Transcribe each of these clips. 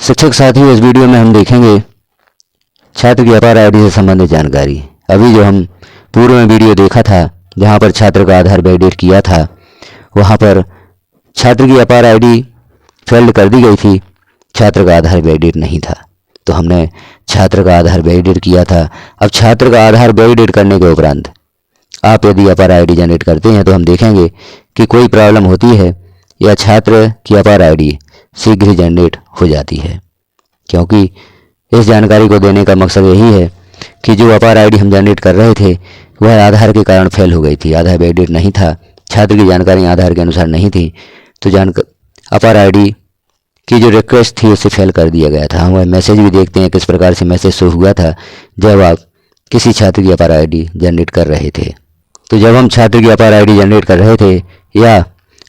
शिक्षक साथियों, इस वीडियो में हम देखेंगे छात्र की अपार आईडी से संबंधित जानकारी। अभी जो हम पूर्व में वीडियो देखा था जहां पर छात्र का आधार वैलिडेट किया था, वहां पर छात्र की अपार आईडी फेल्ड कर दी गई थी, छात्र का आधार वैलिडेट नहीं था। तो हमने छात्र का आधार वैलिडेट किया था। अब छात्र का आधार वैलिडेट करने के उपरांत आप यदि अपार आईडी जनरेट करते हैं तो हम देखेंगे कि कोई प्रॉब्लम होती है या छात्र की अपार आईडी शीघ्र ही जनरेट हो जाती है। क्योंकि इस जानकारी को देने का मकसद यही है कि जो अपार आईडी हम जनरेट कर रहे थे वह आधार के कारण फेल हो गई थी, आधार वैलिडेट नहीं था, छात्र की जानकारी आधार के अनुसार नहीं थी, तो अपार आईडी की जो रिक्वेस्ट थी उसे फेल कर दिया गया था। हम वह मैसेज भी देखते हैं किस प्रकार से मैसेज शो हुआ था जब आप किसी छात्र की अपार आईडी जनरेट कर रहे थे। तो जब हम छात्र की अपार आईडी जनरेट कर रहे थे या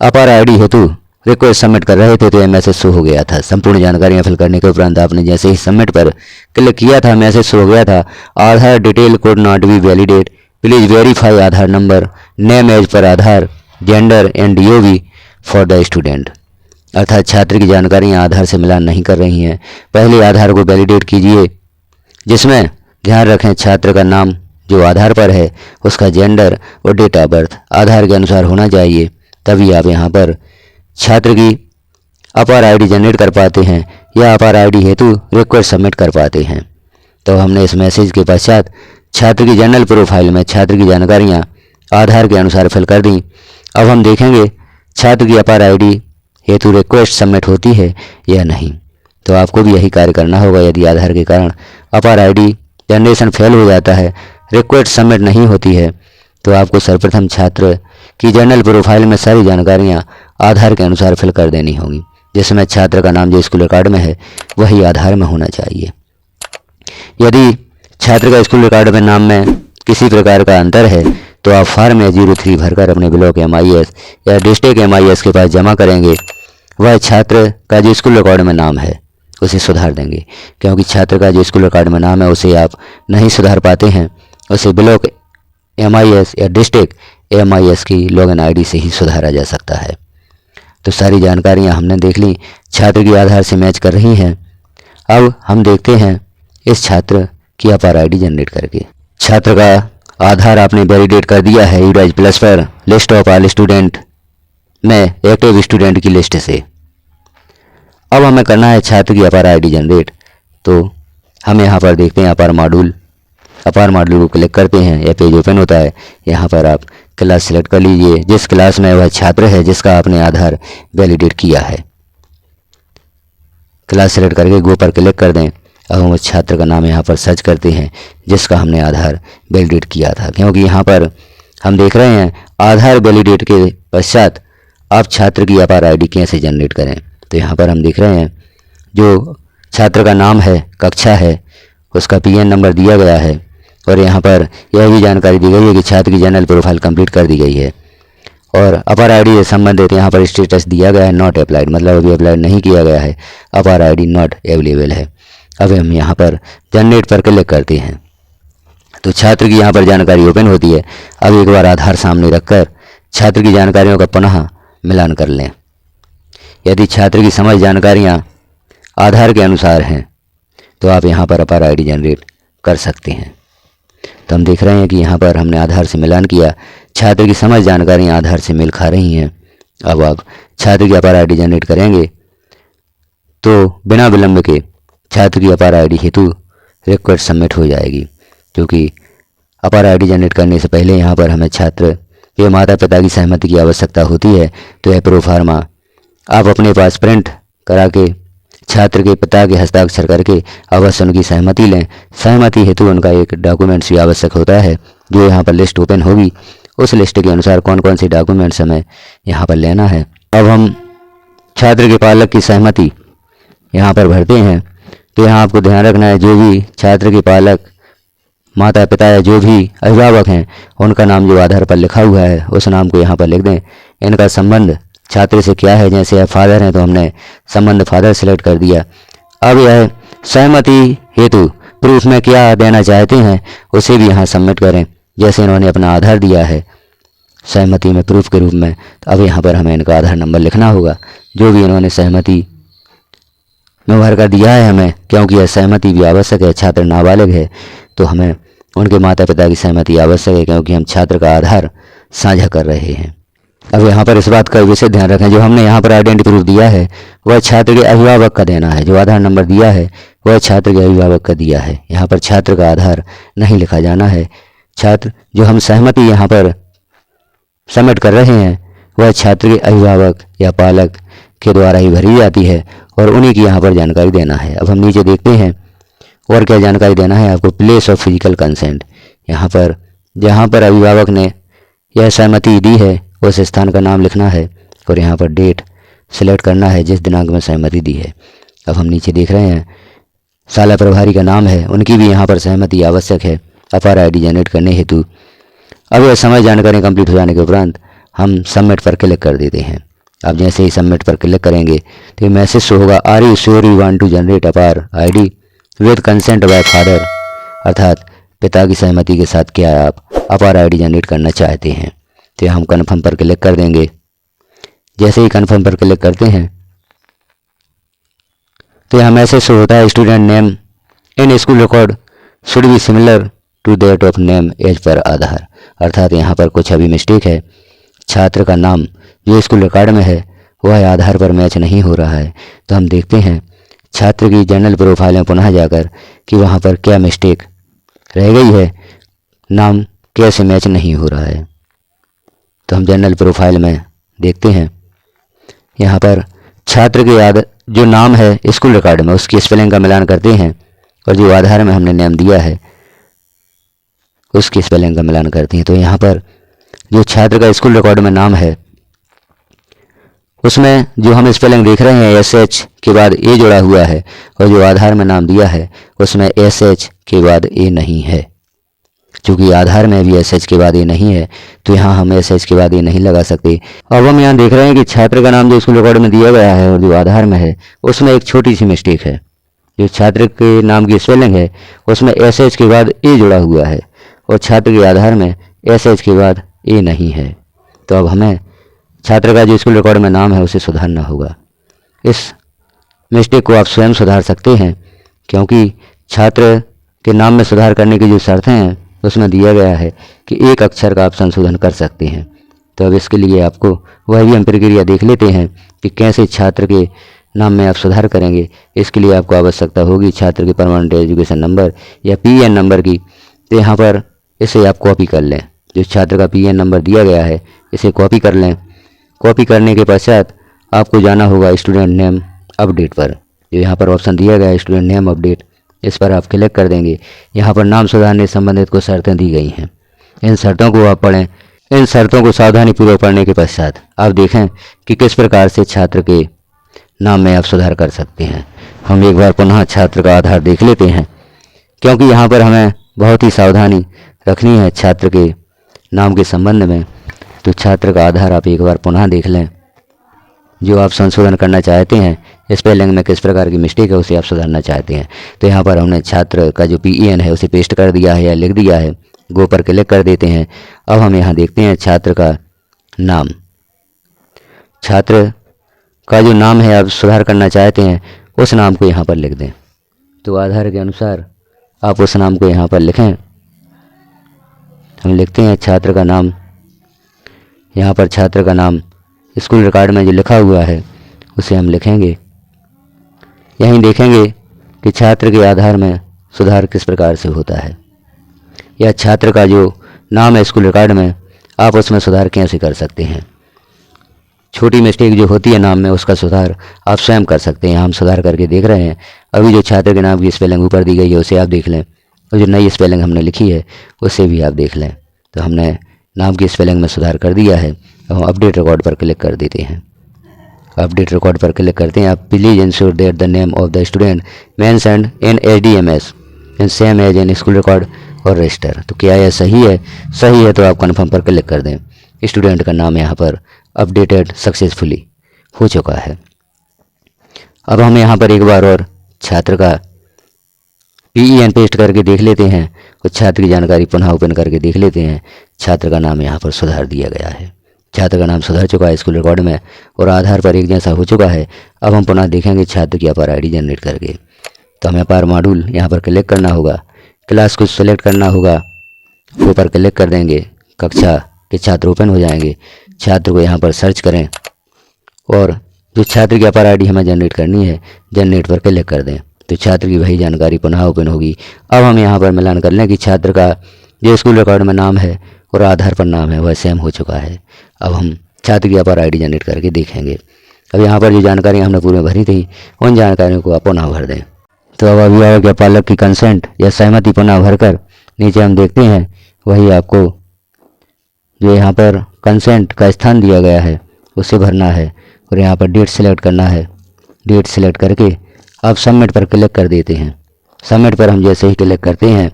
अपार आईडी हेतु रिक्वेस्ट सबमिट कर रहे थे तो यह मैसेज शो हो गया था। संपूर्ण जानकारियां फिल करने के उपरांत आपने जैसे ही सबमिट पर क्लिक किया था, मैसेज शो हो गया था, Aadhaar detail could not be validate, please verify Aadhaar number, name as per Aadhaar, gender and DOB for the student. अर्थात छात्र की जानकारियां आधार से मिलान नहीं कर रही हैं। पहले आधार को वैलिडेट कीजिए, जिसमें ध्यान रखें छात्र का नाम जो आधार पर है उसका जेंडर और डेट ऑफ बर्थ आधार के अनुसार होना चाहिए, तभी आप यहाँ पर छात्र की अपार आईडी जनरेट कर पाते हैं या अपार आईडी हेतु रिक्वेस्ट सबमिट कर पाते हैं। तो हमने इस मैसेज के पश्चात छात्र की जनरल प्रोफाइल में छात्र की जानकारियां आधार के अनुसार फिल कर दी। अब हम देखेंगे छात्र की अपार आईडी हेतु रिक्वेस्ट सबमिट होती है या नहीं। तो आपको भी यही कार्य करना होगा। यदि आधार के कारण अपार आईडी जनरेशन फेल हो जाता है, रिक्वेस्ट सबमिट नहीं होती है, तो आपको सर्वप्रथम छात्र की जनरल प्रोफाइल में सारी जानकारियां आधार के अनुसार फिल कर देनी होगी, जिसमें छात्र का नाम जो स्कूल रिकॉर्ड में है वही आधार में होना चाहिए। यदि छात्र का स्कूल रिकॉर्ड में नाम में किसी प्रकार का अंतर है तो आप फॉर्म 03 भरकर अपने ब्लॉक MIS या डिस्ट्रिक्ट MIS के पास जमा करेंगे। वह छात्र का जो स्कूल रिकॉर्ड में नाम है उसे सुधार देंगे, क्योंकि छात्र का जो स्कूल रिकॉर्ड में नाम है उसे आप नहीं सुधार पाते हैं, उसे ब्लॉक MIS या डिस्ट्रिक्ट MIS की लॉगिन आईडी से ही सुधारा जा सकता है। तो सारी जानकारियां हमने देख ली, छात्र की आधार से मैच कर रही हैं। अब हम देखते हैं इस छात्र की अपार आईडी जनरेट करके। छात्र का आधार आपने वैलिडेट कर दिया है यूडाइज प्लस पर लिस्ट ऑफ ऑल स्टूडेंट में एक्टिव स्टूडेंट की लिस्ट से। अब हमें करना है छात्र की अपार आईडी जनरेट। तो हम यहाँ पर देखते हैं अपार मॉड्यूल को क्लिक करते हैं, यह पेज ओपन होता है। यहाँ पर आप क्लास सेलेक्ट कर लीजिए जिस क्लास में वह छात्र है जिसका आपने आधार वैलिडेट किया है। क्लास सेलेक्ट करके गो पर क्लिक कर दें। अब हम उस छात्र का नाम यहाँ पर सर्च करते हैं जिसका हमने आधार वैलिडेट किया था, क्योंकि यहाँ पर हम देख रहे हैं आधार वैलिडेट के पश्चात आप छात्र की अपार आईडी कैसे जनरेट करें। तो यहाँ पर हम देख रहे हैं जो छात्र का नाम है, कक्षा है, उसका PN नंबर दिया गया है और यहाँ पर यह भी जानकारी दी गई है कि छात्र की जनरल प्रोफाइल कंप्लीट कर दी गई है और अपार आईडी से संबंधित यहाँ पर स्टेटस दिया गया है नॉट अप्लाइड, मतलब अभी अप्लाइड नहीं किया गया है, अपार आईडी नॉट अवेलेबल है। अब हम यहाँ पर जनरेट पर क्लिक करते हैं तो छात्र की यहाँ पर जानकारी ओपन होती है। अब एक बार आधार सामने रखकर छात्र की जानकारियों का पुनः मिलान कर लें। यदि छात्र की समझ जानकारियाँ आधार के अनुसार हैं तो आप यहाँ पर अपार आईडी जनरेट कर सकते हैं। तो हम देख रहे हैं कि यहाँ पर हमने आधार से मिलान किया, छात्र की समझ जानकारियाँ आधार से मेल खा रही हैं। अब आप छात्र की अपार आईडी जनरेट करेंगे तो बिना विलंब के छात्र की अपार आईडी हेतु रिक्वेस्ट सबमिट हो जाएगी, क्योंकि अपार आईडी जनरेट करने से पहले यहाँ पर हमें छात्र के माता पिता की सहमति की आवश्यकता होती है। तो यह प्रोफार्मा आप अपने पास प्रिंट करा के छात्र के पिता के हस्ताक्षर करके अवश्य उनकी सहमति लें। सहमति हेतु उनका एक डॉक्यूमेंट्स भी आवश्यक होता है, जो यहाँ पर लिस्ट ओपन होगी। उस लिस्ट के अनुसार कौन कौन से डॉक्यूमेंट्स हमें यहाँ पर लेना है। अब हम छात्र के पालक की सहमति यहाँ पर भरते हैं। तो यहाँ आपको ध्यान रखना है जो भी छात्र के पालक माता पिता या जो भी अभिभावक हैं उनका नाम जो आधार पर लिखा हुआ है उस नाम को यहाँ पर लिख दें। इनका संबंध छात्र से क्या है, जैसे फादर हैं तो हमने संबंध फादर सेलेक्ट कर दिया। अब यह सहमति हेतु प्रूफ में क्या देना चाहते हैं उसे भी यहाँ सबमिट करें। जैसे इन्होंने अपना आधार दिया है सहमति में प्रूफ के रूप में, तो अब यहाँ पर हमें इनका आधार नंबर लिखना होगा। जो भी इन्होंने सहमति में भरकर दिया है हमें, क्योंकि यह सहमति भी आवश्यक है। छात्र नाबालिग है तो हमें उनके माता पिता की सहमति आवश्यक है, क्योंकि हम छात्र का आधार साझा कर रहे हैं। अब यहाँ पर इस बात का विशेष ध्यान रखें, जो हमने यहाँ पर आइडेंटिटी प्रूफ दिया है वह छात्र के अभिभावक का देना है। जो आधार नंबर दिया है वह छात्र के अभिभावक का दिया है। यहाँ पर छात्र का आधार नहीं लिखा जाना है। छात्र जो हम सहमति यहाँ पर सबमिट कर रहे हैं वह छात्र के अभिभावक या पालक के द्वारा ही भरी जाती है और उन्हीं की यहाँ पर जानकारी देना है। अब हम नीचे देखते हैं और क्या जानकारी देना है आपको। प्लेस ऑफ फिजिकल कंसेंट, यहाँ पर जहाँ पर अभिभावक ने यह सहमति दी है उस स्थान का नाम लिखना है और यहाँ पर डेट सिलेक्ट करना है जिस दिनांक में सहमति दी है। अब हम नीचे देख रहे हैं शाला प्रभारी का नाम है, उनकी भी यहाँ पर सहमति आवश्यक है अपार आईडी जनरेट करने हेतु। अब यह समय जानकारी कंप्लीट हो जाने के उपरांत हम सबमिट पर क्लिक कर देते हैं। अब जैसे ही सबमिट पर क्लिक करेंगे तो ये मैसेज शो होगा, are you sure you want to generate APAAR ID with consent by father, अर्थात पिता की सहमति के साथ क्या आप अपार आईडी जनरेट करना चाहते हैं। तो हम कन्फर्म पर क्लिक कर देंगे। जैसे ही कन्फर्म पर क्लिक करते हैं तो यहाँ मैसेज शो होता है, student name in school record should be similar to that of name as per Aadhaar, अर्थात यहाँ पर कुछ अभी मिस्टेक है। छात्र का नाम जो स्कूल रिकॉर्ड में है वह आधार पर मैच नहीं हो रहा है। तो हम देखते हैं छात्र की जनरल प्रोफाइल में पुनः जाकर कि वहाँ पर क्या मिस्टेक रह गई है, नाम कैसे मैच नहीं हो रहा है। तो हम जनरल प्रोफाइल में देखते हैं, यहाँ पर छात्र के जो नाम है स्कूल रिकॉर्ड में उसकी स्पेलिंग का मिलान करते हैं और जो आधार में हमने नेम दिया है उसकी स्पेलिंग का मिलान करते हैं। तो यहाँ पर जो छात्र का स्कूल रिकॉर्ड में नाम है उसमें जो हम स्पेलिंग देख रहे हैं SH के बाद ए जुड़ा हुआ है और जो आधार में नाम दिया है उसमें SH के बाद ए नहीं है। चूँकि आधार में भी SH के बाद ए नहीं है तो यहाँ हम SH के बाद ए नहीं लगा सकते। अब हम यहाँ देख रहे हैं कि छात्र का नाम जो स्कूल रिकॉर्ड में दिया गया है और जो आधार में है उसमें एक छोटी सी मिस्टेक है। जो छात्र के नाम की स्पेलिंग है उसमें SH के बाद ए जुड़ा हुआ है और छात्र के आधार में SH के बाद ए नहीं है। तो अब हमें छात्र का जो स्कूल रिकॉर्ड में नाम है उसे सुधारना होगा। इस मिस्टेक को आप स्वयं सुधार सकते हैं, क्योंकि छात्र के नाम में सुधार करने की जो शर्तें हैं उसमें दिया गया है कि एक अक्षर का आप संशोधन कर सकते हैं। तो अब इसके लिए आपको वह भी हम प्रक्रिया देख लेते हैं कि कैसे छात्र के नाम में आप सुधार करेंगे। इसके लिए आपको आवश्यकता होगी छात्र के परमानेंट एजुकेशन नंबर या PN नंबर की। तो यहाँ पर इसे आप कॉपी कर लें, जो छात्र का PN नंबर दिया गया है इसे कॉपी कर लें। कॉपी करने के पश्चात आपको जाना होगा स्टूडेंट नेम अपडेट पर। जो यहाँ पर ऑप्शन दिया गया है स्टूडेंट नेम अपडेट, इस पर आप क्लिक कर देंगे। यहाँ पर नाम सुधारने संबंधित कुछ शर्तें दी गई हैं, इन शर्तों को आप पढ़ें। इन शर्तों को सावधानीपूर्वक पढ़ने के पश्चात आप देखें कि किस प्रकार से छात्र के नाम में आप सुधार कर सकते हैं। हम एक बार पुनः छात्र का आधार देख लेते हैं, क्योंकि यहाँ पर हमें बहुत ही सावधानी रखनी है छात्र के नाम के संबंध में। तो छात्र का आधार आप एक बार पुनः देख लें। जो आप संशोधन करना चाहते हैं, स्पेलिंग में किस प्रकार की मिस्टेक है उसे आप सुधारना चाहते हैं। तो यहाँ पर हमने छात्र का जो PN है उसे पेस्ट कर दिया है या लिख दिया है। गो पर क्लिक कर देते हैं। अब हम यहाँ देखते हैं छात्र का नाम। छात्र का जो नाम है आप सुधार करना चाहते हैं उस नाम को यहाँ पर लिख दें। तो आधार के अनुसार आप उस नाम को यहाँ पर लिखें। हम लिखते हैं छात्र का नाम। यहाँ पर छात्र का नाम स्कूल रिकॉर्ड में जो लिखा हुआ है उसे हम लिखेंगे। यहीं देखेंगे कि छात्र के आधार में सुधार किस प्रकार से होता है, या छात्र का जो नाम है स्कूल रिकॉर्ड में आप उसमें सुधार कैसे कर सकते हैं। छोटी मिस्टेक जो होती है नाम में उसका सुधार आप स्वयं कर सकते हैं। हम सुधार करके देख रहे हैं। अभी जो छात्र के नाम की स्पेलिंग ऊपर दी गई है उसे आप देख लें, और जो नई स्पेलिंग हमने लिखी है उसे भी आप देख लें। तो हमने नाम की स्पेलिंग में सुधार कर दिया है। अब हम अपडेट रिकॉर्ड पर क्लिक कर देते हैं। अपडेट रिकॉर्ड पर क्लिक करते हैं। आप please ensure that the name of the student mentioned in SDMS in same as in school record और रजिस्टर। तो क्या यह सही है? सही है तो आप कन्फर्म पर क्लिक कर दें। स्टूडेंट का नाम यहाँ पर अपडेटेड सक्सेसफुली हो चुका है। अब हम यहाँ पर एक बार और छात्र का PN पेस्ट करके देख लेते हैं और छात्र की जानकारी पुनः ओपन करके देख लेते हैं। छात्र का नाम यहाँ पर सुधार दिया गया है। छात्र का नाम सुधर चुका है स्कूल रिकॉर्ड में और आधार पर एक जैसा हो चुका है। अब हम पुनः देखेंगे छात्र की अपार आईडी जनरेट करके। तो हमें अपार मॉड्यूल यहाँ पर क्लिक करना होगा, क्लास को सिलेक्ट करना होगा, ऊपर क्लिक कर देंगे, कक्षा के छात्र ओपन हो जाएंगे। छात्र को यहाँ पर सर्च करें और जो छात्र की अपार आईडी हमें जनरेट करनी है जनरेट पर क्लिक कर दें तो छात्र की वही जानकारी पुनः ओपन होगी। अब हम यहाँ पर मिलान कर लें कि छात्र का जो स्कूल रिकॉर्ड में नाम है और आधार पर नाम है वह सेम हो चुका है। अब हम छात्र की अपार आईडी जनरेट करके देखेंगे। अब यहाँ पर जो जानकारी हमने पूरी भरी थी उन जानकारियों को आप पुनः भर दें। तो अब अभिभावक या पालक की कंसेंट या सहमति पुनः भरकर नीचे हम देखते हैं वही आपको जो यहाँ पर कंसेंट का स्थान दिया गया है उसे भरना है और यहाँ पर डेट सेलेक्ट करना है। डेट सेलेक्ट करके अब सबमिट पर क्लिक कर देते हैं। सबमिट पर हम जैसे ही क्लिक करते हैं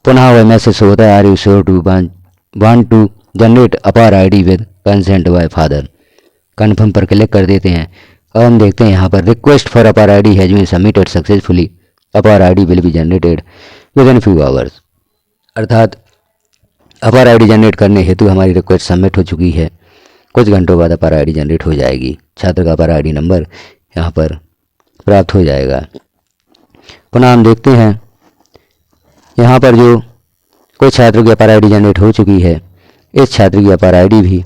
पुनः वह मैसेज होता है, are you sure to want to generate APAAR ID with consent by father. Confirm पर क्लिक कर देते हैं। अब हम देखते हैं यहाँ पर request for APAAR ID has been submitted successfully, APAAR ID will be generated within few hours. अर्थात अपार आईडी जनरेट करने हेतु हमारी रिक्वेस्ट सबमिट हो चुकी है। कुछ घंटों बाद अपार आईडी जनरेट हो जाएगी। छात्र का अपार आईडी नंबर यहाँ पर प्राप्त हो जाएगा। पुनः हम देखते हैं यहाँ पर जो कुछ छात्रों की अपार आईडी जनरेट हो चुकी है, इस छात्र की अपार आईडी भी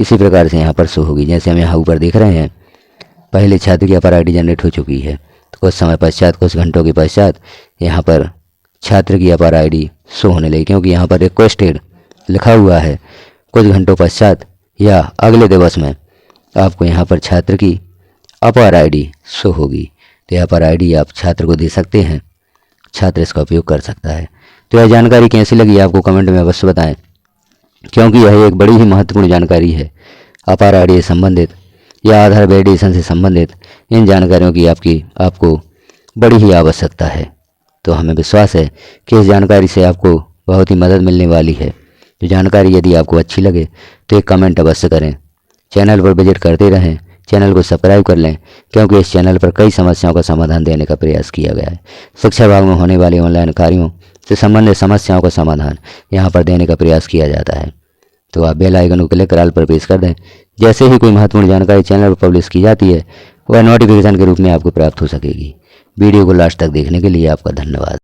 इसी प्रकार से यहाँ पर शो होगी। जैसे हम यहाँ ऊपर देख रहे हैं पहले छात्र की अपार आईडी जनरेट हो चुकी है, तो कुछ समय पश्चात कुछ घंटों के पश्चात यहाँ पर छात्र की अपार आईडी शो होने लगी, क्योंकि यहाँ पर रिक्वेस्टेड लिखा हुआ है। कुछ घंटों पश्चात या अगले दिवस में आपको यहाँ पर छात्र की अपार आईडी शो होगी। तो यह अपार आईडी आप छात्र को दे सकते हैं, छात्र इसका उपयोग कर सकता है। तो यह जानकारी कैसी लगी आपको कमेंट में अवश्य बताएं, क्योंकि यह एक बड़ी ही महत्वपूर्ण जानकारी है। अपार आईडी से संबंधित या आधार वैलिडेशन से संबंधित इन जानकारियों की आपको बड़ी ही आवश्यकता है। तो हमें विश्वास है कि इस जानकारी से आपको बहुत ही मदद मिलने वाली है। तो जानकारी यदि आपको अच्छी लगे तो एक कमेंट अवश्य करें। चैनल पर विजिट करते रहें, चैनल को सब्सक्राइब कर लें, क्योंकि इस चैनल पर कई समस्याओं का समाधान देने का प्रयास किया गया है। शिक्षा विभाग में होने वाले ऑनलाइन कार्यों से संबंधित समस्याओं का समाधान यहाँ पर देने का प्रयास किया जाता है। तो आप बेल आइकन को क्लिक कर ऑल पर प्रेस कर दें। जैसे ही कोई महत्वपूर्ण जानकारी चैनल पर पब्लिश की जाती है वह नोटिफिकेशन के रूप में आपको प्राप्त हो सकेगी। वीडियो को लास्ट तक देखने के लिए आपका धन्यवाद।